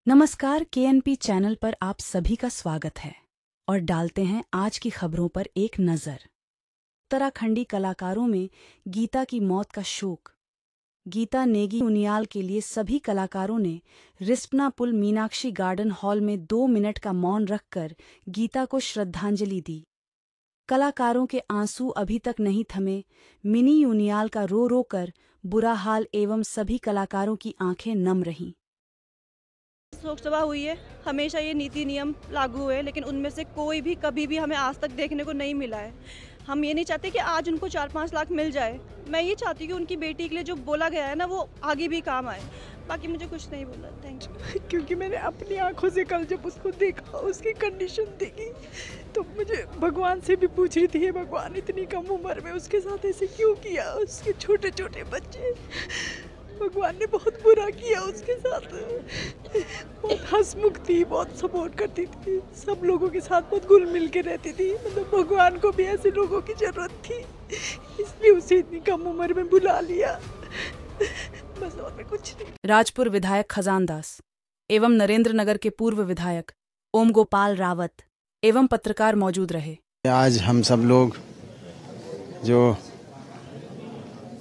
नमस्कार, KNP channel पर आप सभी का स्वागत है और डालते हैं आज की खबरों पर एक नज़र। उत्तराखंडी कलाकारों में गीता की मौत का शोक। गीता नेगी उनियाल के लिए सभी कलाकारों ने रिस्पना पुल मीनाक्षी गार्डन हॉल में 2 मिनट का मौन रखकर गीता को श्रद्धांजलि दी। कलाकारों के आंसू अभी तक नहीं थमे। मिनी उनियाल का रो रो कर बुरा हाल एवं सभी कलाकारों की आंखें नम रहीं। लोकसभा हुई है, हमेशा ये नीति नियम लागू हुए, लेकिन उनमें से कोई भी कभी भी हमें आज तक देखने को नहीं मिला है। हम ये नहीं चाहते कि आज उनको 4-5 लाख मिल जाए। मैं ये चाहती हूँ कि उनकी बेटी के लिए जो बोला गया है ना, वो आगे भी काम आए। बाकी मुझे कुछ नहीं बोलना। Thank you. क्योंकि मैंने अपनी आंखों से कल जब उसको देखा, उसकी कंडीशन देखी, तो मुझे भगवान से भी पूछ रही थी, भगवान इतनी कम उम्र में उसके साथ ऐसे क्यों किया। उसके छोटे छोटे बच्चे, भगवान ने बहुत बुरा किया उसके साथ। बहुत हंसमुख थी, बहुत सपोर्ट करती थी, सब लोगों के साथ बहुत घुल मिल के रहती थी। मतलब भगवान को भी ऐसे लोगों की जरूरत थी, इसलिए उसे इतनी कम उम्र में बुला लिया। बस और मैं कुछ नहीं। राजपुर विधायक खजानदास एवं नरेंद्रनगर के पूर्व विधायक ओम गोपाल रावत एवं पत्रकार मौजूद रहे। आज हम सब लोग जो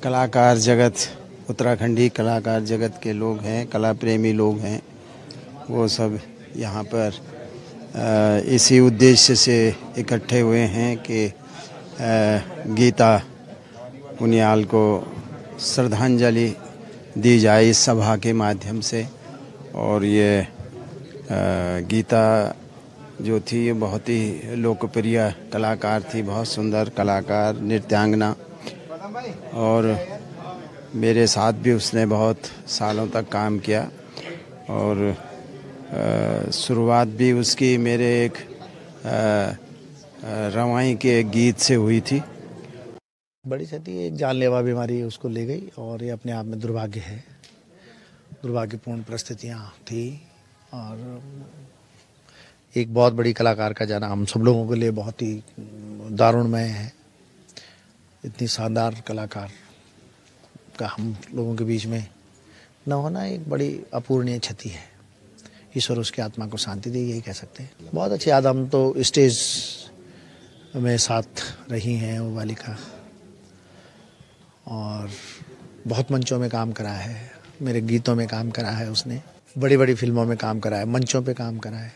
कलाकार जगत, उत्तराखंडी कलाकार जगत के लोग हैं, कला प्रेमी लोग हैं, वो सब यहाँ पर इसी उद्देश्य से इकट्ठे हुए हैं कि गीता उनियाल को श्रद्धांजलि दी जाए इस सभा के माध्यम से। और ये गीता जो थी, ये बहुत ही लोकप्रिय कलाकार थी, बहुत सुंदर कलाकार, नृत्यांगना। और मेरे साथ भी उसने बहुत सालों तक काम किया और शुरुआत भी उसकी मेरे एक रवाई के गीत से हुई थी। बड़ी क्षति, एक जानलेवा बीमारी उसको ले गई और ये अपने आप में दुर्भाग्य है, दुर्भाग्यपूर्ण परिस्थितियाँ थी। और एक बहुत बड़ी कलाकार का जाना हम सब लोगों के लिए बहुत ही दारुणमय है। इतनी शानदार कलाकार का हम लोगों के बीच में न होना एक बड़ी अपूरणीय क्षति है। ईश्वर उसकी आत्मा को शांति दे, यही कह सकते हैं। बहुत अच्छी याद, हम तो स्टेज में साथ रही हैं वो बालिका, और बहुत मंचों में काम करा है, मेरे गीतों में काम करा है उसने, बड़ी बड़ी फिल्मों में काम करा है, मंचों पे काम करा है।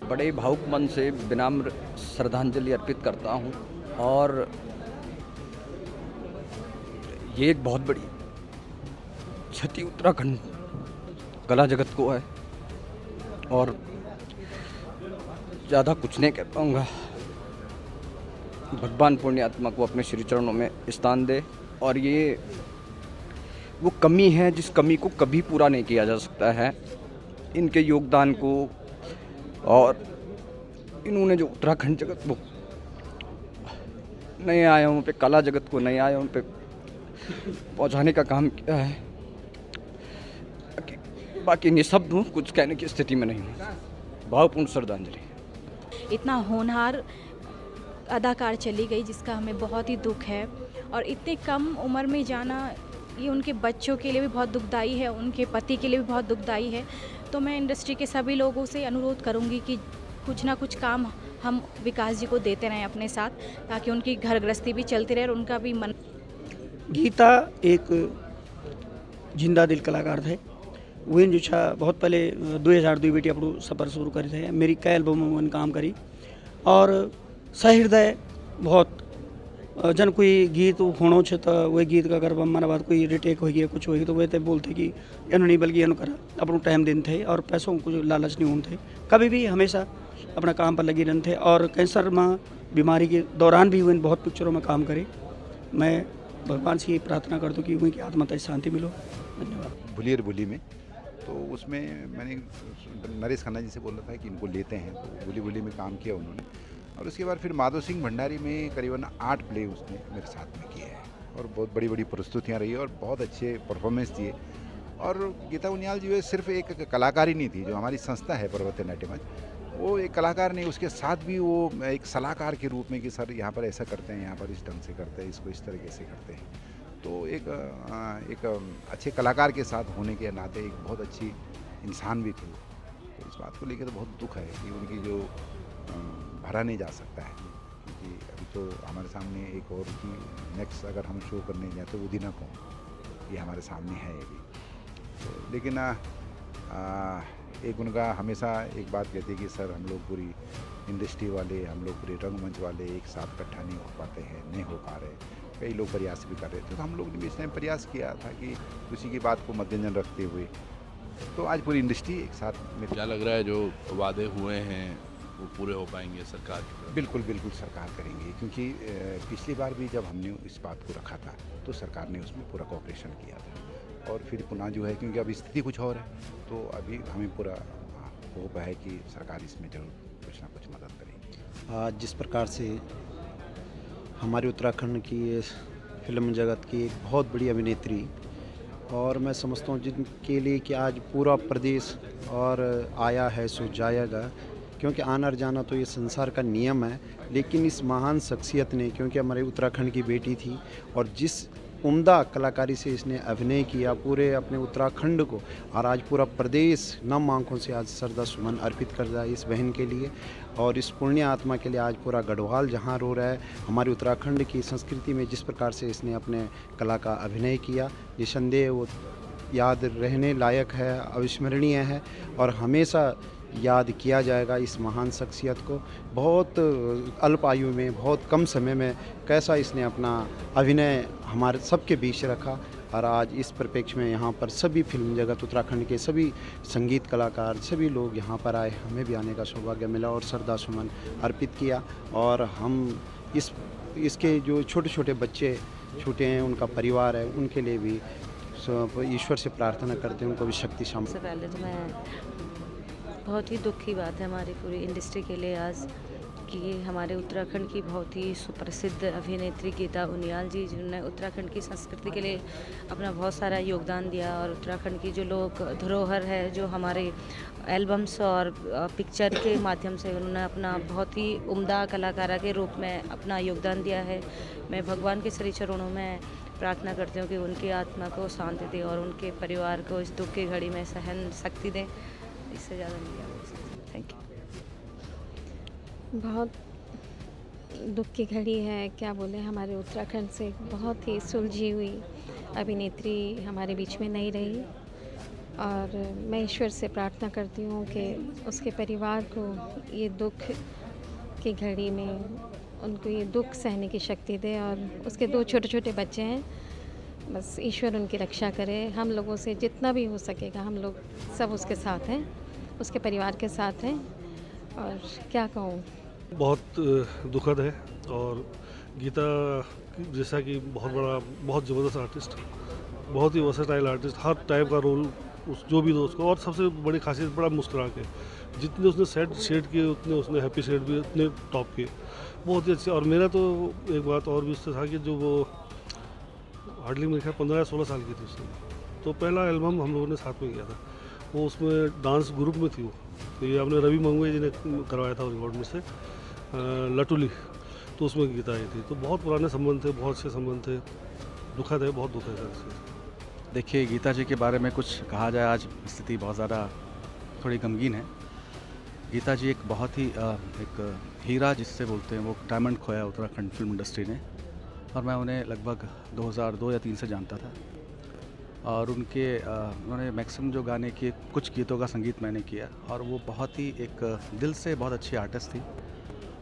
बड़े भावुक मन से विनम्र श्रद्धांजलि अर्पित करता हूँ। और ये एक बहुत बड़ी क्षति उत्तराखंड कला जगत को है और ज़्यादा कुछ नहीं कह पाऊँगा। भगवान पुण्यात्मा को अपने श्री चरणों में स्थान दे। और ये वो कमी है जिस कमी को कभी पूरा नहीं किया जा सकता है। इनके योगदान को और इन्होंने जो उत्तराखंड जगत को, नए आयामों पे, कला जगत को नए आयामों पे पहुंचाने का काम किया है। बाकी निःशब्द हूँ, कुछ कहने की स्थिति में नहीं हूँ। भावपूर्ण श्रद्धांजलि। इतना होनहार अदाकार चली गई जिसका हमें बहुत ही दुख है। और इतने कम उम्र में जाना, ये उनके बच्चों के लिए भी बहुत दुखदाई है, उनके पति के लिए भी बहुत दुखदाई है। तो मैं इंडस्ट्री के सभी लोगों से अनुरोध करूंगी कि कुछ ना कुछ काम हम विकास जी को देते रहें अपने साथ, ताकि उनकी घर गृहस्थी भी चलती रहे और उनका भी मन। गीता एक जिंदा दिल कलाकार थे। उन जो छा बहुत पहले 2002 बेटी अपू सफ़र शुरू करे थे। मेरी कई एल्बमों में काम करी और सहृदय बहुत जन कोई गीत होनो छे तो वही गीत का अगर माना बात कोई रिटेक हो गया कुछ होगी तो वे तो बोलते कि एनु नहीं बल्कि एनु करा अपना टाइम दिन थे और पैसों को लालच नहीं होते, कभी भी हमेशा अपना काम पर लगे रहते थे। और कैंसर में बीमारी के दौरान भी वे बहुत पिक्चरों में काम करे। मैं भगवान से ये प्रार्थना करता हूँ कि उनकी आत्मा तक शांति मिलो। धन्यवाद। भुलियर भुली में तो उसमें मैंने नरेश खन्ना जी से बोला था कि इनको लेते हैं, तो भुली भुली में काम किया उन्होंने। और उसके बाद फिर माधव सिंह भंडारी में करीबन 8 प्ले उसने मेरे साथ में किए हैं और बहुत बड़ी बड़ी प्रस्तुतियाँ रही और बहुत अच्छे परफॉर्मेंस दिए। और गीता उनियाल जी सिर्फ एक कलाकार ही नहीं थी, जो हमारी संस्था है पर्वत नाट्य मंच, वो एक कलाकार नहीं, उसके साथ भी वो एक सलाहकार के रूप में कि सर यहाँ पर ऐसा करते हैं, यहाँ पर इस ढंग से करते हैं, इसको इस तरीके से करते हैं। तो एक अच्छे कलाकार के साथ होने के नाते एक बहुत अच्छी इंसान भी थी। तो इस बात को लेकर तो बहुत दुख है कि उनकी जो भरा नहीं जा सकता है, क्योंकि अभी तो हमारे सामने एक और की नेक्स्ट अगर हम शो करने जाए तो उदिना कौन, ये हमारे सामने है ये भी। तो लेकिन एक उनका हमेशा एक बात कहते हैं कि सर हम लोग पूरी इंडस्ट्री वाले, हम लोग पूरे रंगमंच वाले एक साथ इकट्ठा नहीं हो पाते हैं, नहीं हो पा रहे, कई लोग प्रयास भी कर रहे थे। तो हम लोग ने भी इस टाइम प्रयास किया था कि उसी की बात को मद्देनजर रखते हुए तो आज पूरी इंडस्ट्री एक साथ में। क्या लग रहा है जो वादे हुए हैं वो पूरे हो पाएंगे सरकार की तरफ? बिल्कुल बिल्कुल सरकार करेंगी, क्योंकि पिछली बार भी जब हमने इस बात को रखा था तो सरकार ने उसमें पूरा कोऑपरेशन किया था। और फिर पुनः जो है, क्योंकि अब स्थिति कुछ और है, तो अभी हमें पूरा होप है कि सरकार इसमें जरूर कुछ ना कुछ मदद करेगी। आज जिस प्रकार से हमारे उत्तराखंड की फिल्म जगत की एक बहुत बड़ी अभिनेत्री, और मैं समझता हूँ जिनके लिए कि आज पूरा प्रदेश और आया है सो जाएगा, क्योंकि आना और जाना तो ये संसार का नियम है। लेकिन इस महान शख्सियत ने, क्योंकि हमारे उत्तराखंड की बेटी थी और जिस उम्दा कलाकारी से इसने अभिनय किया पूरे अपने उत्तराखंड को, और आज पूरा प्रदेश नम आंखों से आज श्रद्धा सुमन अर्पित कर रहा है इस बहन के लिए और इस पुण्य आत्मा के लिए। आज पूरा गढ़वाल जहां रो रहा है, हमारे उत्तराखंड की संस्कृति में जिस प्रकार से इसने अपने कला का अभिनय किया, निसंदेह वो याद रहने लायक है, अविस्मरणीय है और हमेशा याद किया जाएगा इस महान शख्सियत को। बहुत अल्प आयु में, बहुत कम समय में कैसा इसने अपना अभिनय हमारे सबके बीच रखा, और आज इस परिप्रेक्ष्य में यहाँ पर सभी फिल्म जगत, उत्तराखंड के सभी संगीत कलाकार, सभी लोग यहाँ पर आए, हमें भी आने का सौभाग्य मिला और श्रद्धा सुमन अर्पित किया। और हम इसके जो छोटे छोटे बच्चे छूटे हैं, उनका परिवार है, उनके लिए भी ईश्वर से प्रार्थना करते हैं उनको भी शक्ति शामिल। सबसे पहले तो मैं बहुत ही दुख की बात है हमारी पूरी इंडस्ट्री के लिए आज कि हमारे उत्तराखंड की बहुत ही सुप्रसिद्ध अभिनेत्री गीता उनियाल जी, जिन्होंने उत्तराखंड की संस्कृति के लिए अपना बहुत सारा योगदान दिया और उत्तराखंड की जो लोक धरोहर है, जो हमारे एल्बम्स और पिक्चर के माध्यम से उन्होंने अपना बहुत ही उम्दा कलाकारा के रूप में अपना योगदान दिया है। मैं भगवान के श्री चरणों में प्रार्थना करती हूँ कि उनकी आत्मा को शांति दे और उनके परिवार को इस दुख की घड़ी में सहन शक्ति दें। इससे ज़्यादा नहीं। Thank you. बहुत दुख की घड़ी है, क्या बोले, हमारे उत्तराखंड से बहुत ही सुलझी हुई अभिनेत्री हमारे बीच में नहीं रही और मैं ईश्वर से प्रार्थना करती हूँ कि उसके परिवार को ये दुख की घड़ी में उनको ये दुख सहने की शक्ति दे। और उसके 2 छोटे छोटे बच्चे हैं, बस ईश्वर उनकी रक्षा करे। हम लोगों से जितना भी हो सकेगा हम लोग सब उसके साथ हैं, उसके परिवार के साथ हैं। और क्या कहूँ, बहुत दुखद है। और गीता जैसा कि बहुत बड़ा, बहुत ज़बरदस्त आर्टिस्ट, बहुत ही वर्सेटाइल आर्टिस्ट, हर टाइप का रोल उस जो भी दो उसको। और सबसे बड़ी खासियत बड़ा मुस्कुरा के, जितने उसने सैड शेड किए उतने उसने हैप्पी शेड भी उतने टॉप किए, बहुत ही अच्छे। और मेरा तो एक बात और भी उससे था कि जो वो हार्डली मेरे ख्याल 15 या 16 साल की थी उसने, तो पहला एल्बम हम लोगों ने साथ में किया था, वो उसमें डांस ग्रुप में थी वो। तो ये आपने रवि मंगवे जी ने करवाया था रिकॉर्ड में से लटुली, तो उसमें गीता आई थी। तो बहुत पुराने संबंध थे, बहुत अच्छे संबंध थे। दुखद है, बहुत दुखद है इससे। देखिए, गीता जी के बारे में कुछ कहा जाए, आज स्थिति बहुत ज़्यादा थोड़ी गमगीन है। गीता जी एक बहुत ही एक हीरा जिससे बोलते हैं, वो डायमंड खोया उत्तराखंड फिल्म इंडस्ट्री ने। और मैं उन्हें लगभग 2002 या 2003 से जानता था और उन्होंने मैक्सिमम जो गाने किए, कुछ गीतों का संगीत मैंने किया और वो बहुत ही एक दिल से बहुत अच्छी आर्टिस्ट थी।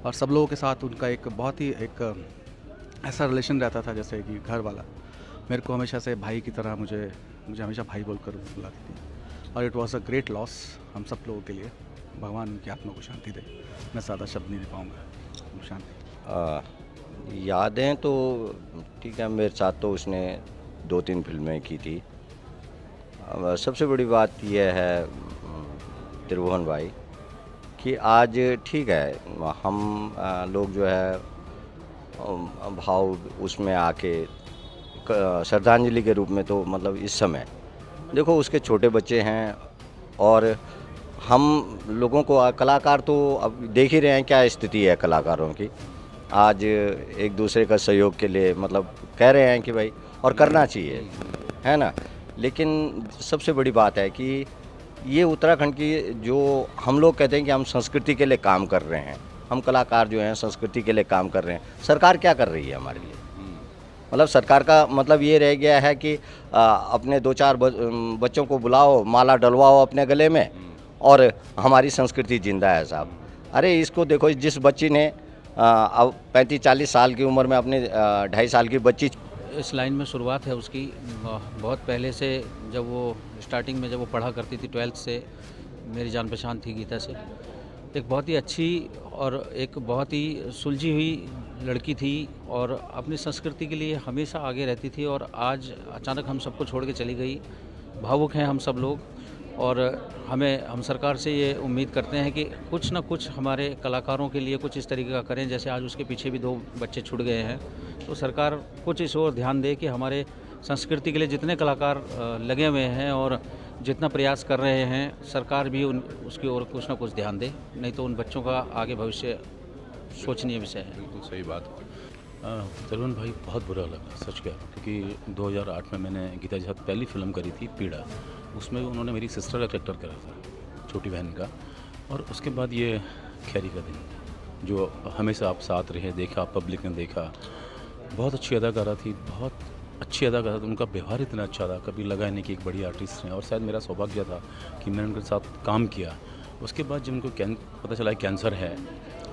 और सब लोगों के साथ उनका एक बहुत ही एक ऐसा रिलेशन रहता था जैसे कि घर वाला। मेरे को हमेशा से भाई की तरह मुझे हमेशा भाई बोलकर बुलाती थी और it was a great loss हम सब लोगों के लिए। भगवान उनकी आत्मा को शांति दे। मैं ज़्यादा शब्द नहीं दे पाऊँगा। शांति। यादें तो ठीक है, मेरे साथ तो उसने 2-3 फिल्में की थी। सबसे बड़ी बात यह है त्रिभुवन भाई कि आज ठीक है, हम लोग जो है भाव उसमें आके श्रद्धांजलि के रूप में, तो मतलब इस समय देखो उसके छोटे बच्चे हैं और हम लोगों को कलाकार तो अब देख ही रहे हैं क्या स्थिति है कलाकारों की। आज एक दूसरे का सहयोग के लिए मतलब कह रहे हैं कि भाई, और करना चाहिए, है ना। लेकिन सबसे बड़ी बात है कि ये उत्तराखंड की जो हम लोग कहते हैं कि हम संस्कृति के लिए काम कर रहे हैं, हम कलाकार जो हैं संस्कृति के लिए काम कर रहे हैं, सरकार क्या कर रही है हमारे लिए? मतलब सरकार का मतलब ये रह गया है कि अपने 2-4 बच्चों को बुलाओ, माला डलवाओ अपने गले में और हमारी संस्कृति जिंदा है साहब। अरे इसको देखो, जिस बच्ची ने अब 35-40 साल की उम्र में अपने 2.5 साल की बच्ची, इस लाइन में शुरुआत है उसकी बहुत पहले से, जब वो स्टार्टिंग में जब वो पढ़ा करती थी 12th से मेरी जान पहचान थी गीता से। एक बहुत ही अच्छी और एक बहुत ही सुलझी हुई लड़की थी और अपनी संस्कृति के लिए हमेशा आगे रहती थी, और आज अचानक हम सबको छोड़ के चली गई। भावुक हैं हम सब लोग, और हम सरकार से ये उम्मीद करते हैं कि कुछ ना कुछ हमारे कलाकारों के लिए कुछ इस तरीके का करें। जैसे आज उसके पीछे भी 2 बच्चे छूट गए हैं, तो सरकार कुछ इस ओर ध्यान दे कि हमारे संस्कृति के लिए जितने कलाकार लगे हुए हैं और जितना प्रयास कर रहे हैं, सरकार भी उसकी ओर कुछ ना कुछ ध्यान दे, नहीं तो उन बच्चों का आगे भविष्य सोचनीय विषय है। बिल्कुल सही बात। तरुण भाई बहुत बुरा लगा सच कह, क्योंकि 2008 में मैंने गीता जी साथ पहली फिल्म करी थी पीड़ा, उसमें उन्होंने मेरी सिस्टर का कैरेक्टर करा था, छोटी बहन का, और उसके बाद ये खैरी का दिन जो हमेशा आप साथ रहे, देखा, पब्लिक ने देखा। बहुत अच्छी अदाकारा थी, बहुत अच्छी अदाकारा थी, उनका व्यवहार इतना अच्छा था, कभी लगा नहीं कि एक बड़ी आर्टिस्ट हैं, और शायद मेरा सौभाग्य था कि मैंने उनके साथ काम किया। उसके बाद जब उनको पता चला कैंसर है,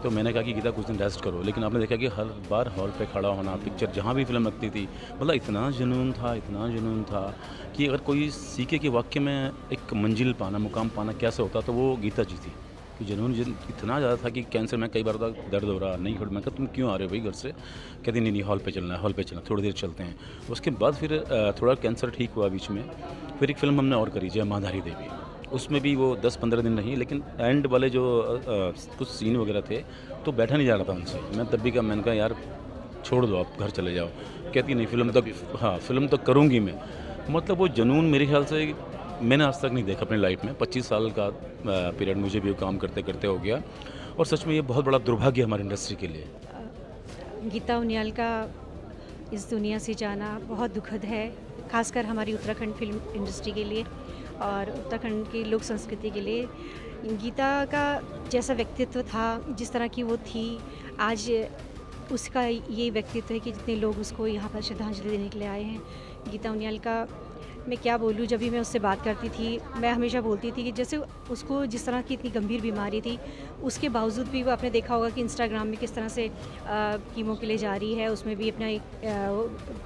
तो मैंने कहा कि गीता कुछ दिन रेस्ट करो, लेकिन आपने देखा कि हर बार हॉल पे खड़ा होना, पिक्चर जहाँ भी फिल्म लगती थी, मतलब इतना जुनून था कि अगर कोई सीखे कि वाक्य में एक मंजिल पाना, मुकाम पाना कैसे होता, तो वो गीता जी थी। कि जुनून इतना ज़्यादा था कि कैंसर में कई बार दर्द हो रहा नहीं, मैं कहा तुम क्यों आ रहे हो भाई घर से? कहती नहीं हॉल पे चलना, थोड़ी देर चलते हैं। उसके बाद फिर थोड़ा कैंसर ठीक हुआ बीच में, फिर एक फिल्म हमने और करी, जय माधारी देवी। उसमें भी वो 10-15 दिन रही, लेकिन एंड वाले जो कुछ सीन वगैरह थे तो बैठा नहीं जा रहा था उनसे। मैं तब भी मैंने कहा यार छोड़ दो, आप घर चले जाओ। कहती नहीं फिल्म तक करूँगी मैं। मतलब वो जुनून मेरे ख्याल से मैंने आज तक नहीं देखा अपनी लाइफ में। 25 साल का पीरियड मुझे भी काम करते करते हो गया, और सच में ये बहुत बड़ा दुर्भाग्य है हमारी इंडस्ट्री के लिए। गीता उनियाल का इस दुनिया से जाना बहुत दुखद है, खासकर हमारी उत्तराखंड फिल्म इंडस्ट्री के लिए और उत्तराखंड की लोक संस्कृति के लिए। गीता का जैसा व्यक्तित्व था, जिस तरह की वो थी, आज उसका ये व्यक्तित्व है कि जितने लोग उसको यहाँ पर श्रद्धांजलि देने के लिए आए हैं। गीता उनियाल का मैं क्या बोलूँ, जब भी मैं उससे बात करती थी मैं हमेशा बोलती थी कि जैसे उसको जिस तरह की इतनी गंभीर बीमारी थी, उसके बावजूद भी वो आपने देखा होगा कि इंस्टाग्राम में किस तरह से कीमो के लिए जा रही है, उसमें भी अपना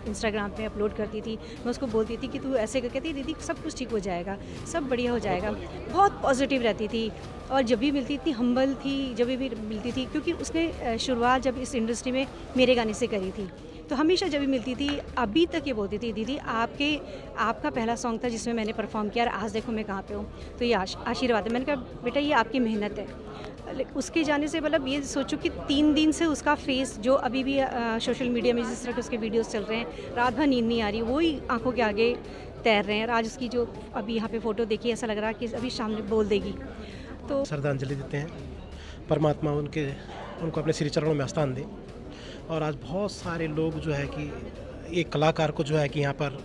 इंस्टाग्राम पे अपलोड करती थी। मैं उसको बोलती थी कि तू ऐसे कर, कहती दीदी सब कुछ ठीक हो जाएगा, सब बढ़िया हो जाएगा। बहुत पॉजिटिव रहती थी, और जब भी मिलती इतनी हम्बल थी, जब भी मिलती थी, क्योंकि उसने शुरुआत जब इस इंडस्ट्री में मेरे गाने से करी थी, तो हमेशा जब भी मिलती थी अभी तक ये बोलती थी दीदी आपका पहला सॉन्ग था जिसमें मैंने परफॉर्म किया, और आज देखो मैं कहाँ पे हूँ, तो ये आशीर्वाद है। मैंने कहा बेटा ये आपकी मेहनत है। उसके जाने से मतलब ये सोचो कि 3 दिन से उसका फेस जो अभी भी सोशल मीडिया में जिस तरह के उसके वीडियोस चल रहे हैं, रात भर नींद नहीं आ रही, वही आंखों के आगे तैर रहे हैं। और आज उसकी जो अभी यहाँ पे फ़ोटो देखी, ऐसा लग रहा है कि अभी सामने बोल देगी। तो श्रद्धांजलि देते हैं, परमात्मा उनको अपने श्री चरणों में स्थान दे। और आज बहुत सारे लोग जो है कि एक कलाकार को जो है कि यहाँ पर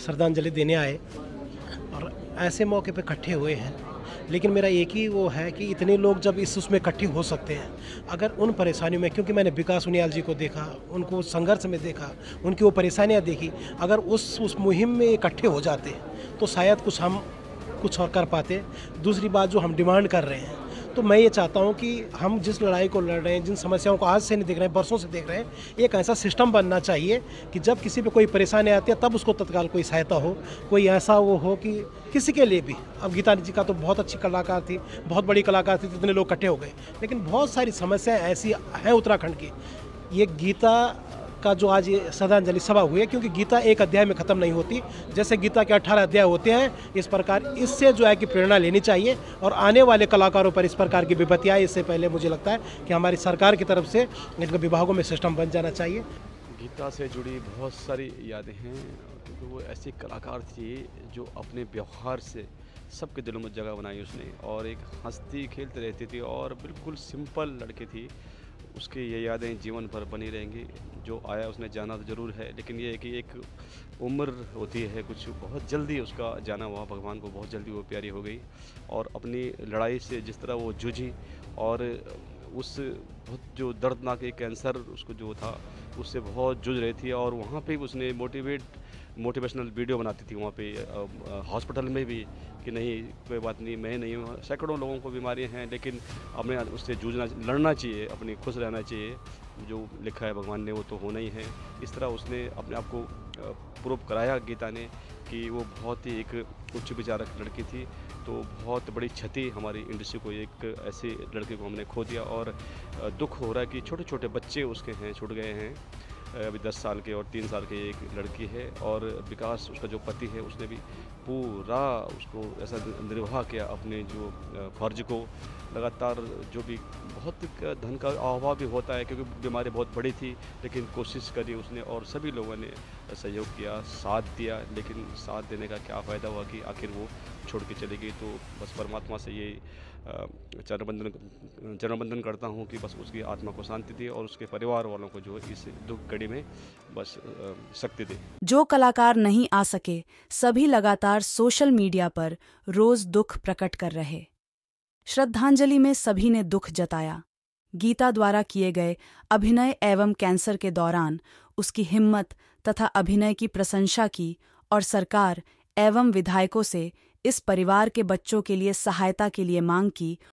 श्रद्धांजलि देने आए और ऐसे मौके पे इकट्ठे हुए हैं। लेकिन मेरा एक ही वो है कि इतने लोग जब उसमें इकट्ठे हो सकते हैं, अगर उन परेशानियों में, क्योंकि मैंने विकास उनियाल जी को देखा, उनको संघर्ष में देखा, उनकी वो परेशानियाँ देखी, अगर उस मुहिम में इकट्ठे हो जाते तो शायद हम कुछ और कर पाते। दूसरी बात जो हम डिमांड कर रहे हैं, तो मैं ये चाहता हूँ कि हम जिस लड़ाई को लड़ रहे हैं, जिन समस्याओं को आज से नहीं देख रहे हैं, बरसों से देख रहे हैं, एक ऐसा सिस्टम बनना चाहिए कि जब किसी पे कोई परेशानी आती है तब उसको तत्काल कोई सहायता हो, कोई ऐसा वो हो कि किसी के लिए भी। अब गीता जी का तो बहुत अच्छी कलाकार थी, बहुत बड़ी कलाकार थी, इतने लोग इकट्ठे हो गए, लेकिन बहुत सारी समस्याएँ ऐसी हैं उत्तराखंड की। ये गीता का जो आज ये श्रद्धांजलि सभा हुई है, क्योंकि गीता एक अध्याय में ख़त्म नहीं होती, जैसे गीता के 18 अध्याय होते हैं, इस प्रकार इससे जो है कि प्रेरणा लेनी चाहिए और आने वाले कलाकारों पर इस प्रकार की विपत्ति आए इससे पहले मुझे लगता है कि हमारी सरकार की तरफ से इनके विभागों में सिस्टम बन जाना चाहिए। गीता से जुड़ी बहुत सारी यादें हैं, क्योंकि वो ऐसी कलाकार थी जो अपने व्यवहार से सबके दिलों में जगह बनाई उसने, और एक हंसती खेलती रहती थी और बिल्कुल सिंपल लड़की थी। उसकी ये यादें जीवन भर बनी रहेंगी। जो आया उसने जाना तो ज़रूर है, लेकिन ये है कि एक उम्र होती है, कुछ बहुत जल्दी उसका जाना हुआ, भगवान को बहुत जल्दी वो प्यारी हो गई। और अपनी लड़ाई से जिस तरह वो जूझी और उस बहुत जो दर्दनाक एक कैंसर उसको जो था उससे बहुत जूझ रही थी, और वहाँ पे उसने मोटिवेशनल वीडियो बनाती थी वहाँ पे हॉस्पिटल में भी कि नहीं कोई बात नहीं, मैं नहीं हूँ, सैकड़ों लोगों को बीमारियाँ हैं, लेकिन हमें उससे जूझना लड़ना चाहिए, अपनी खुश रहना चाहिए, जो लिखा है भगवान ने वो तो होना ही है। इस तरह उसने अपने आप को प्रूव कराया गीता ने कि वो बहुत ही एक उच्च विचारक लड़की थी। तो बहुत बड़ी क्षति हमारी इंडस्ट्री को, एक ऐसे लड़के को हमने खो दिया, और दुख हो रहा है कि छोटे छोटे बच्चे उसके हैं छूट गए हैं। अभी 10 साल के और 3 साल की एक लड़की है, और विकास उसका जो पति है उसने भी पूरा उसको ऐसा निर्वाह किया अपने जो फर्ज को। लगातार जो भी बहुत धन का अभाव भी होता है क्योंकि बीमारी बहुत बड़ी थी, लेकिन कोशिश करी उसने और सभी लोगों ने सहयोग किया, साथ दिया, लेकिन साथ देने का क्या फ़ायदा हुआ कि आखिर वो छोड़ के चली गई। तो बस परमात्मा से ये चरणबंदन करता हूँ कि बस उसकी आत्मा को शांति दे और उसके परिवार वालों को जो इस दुख घड़ी में बस शक्ति दे। जो कलाकार नहीं आ सके, सभी लगातार सोशल मीडिया पर रोज दुख प्रकट कर रहे। श्रद्धांजलि में सभी ने दुख जताया। गीता द्वारा किए गए अभिनय एवं कैंसर के दौरान उसकी हिम्मत तथा अभिनय की प्रशंसा की और सरकार एवं विधायकों से इस परिवार के बच्चों के लिए सहायता के लिए मांग की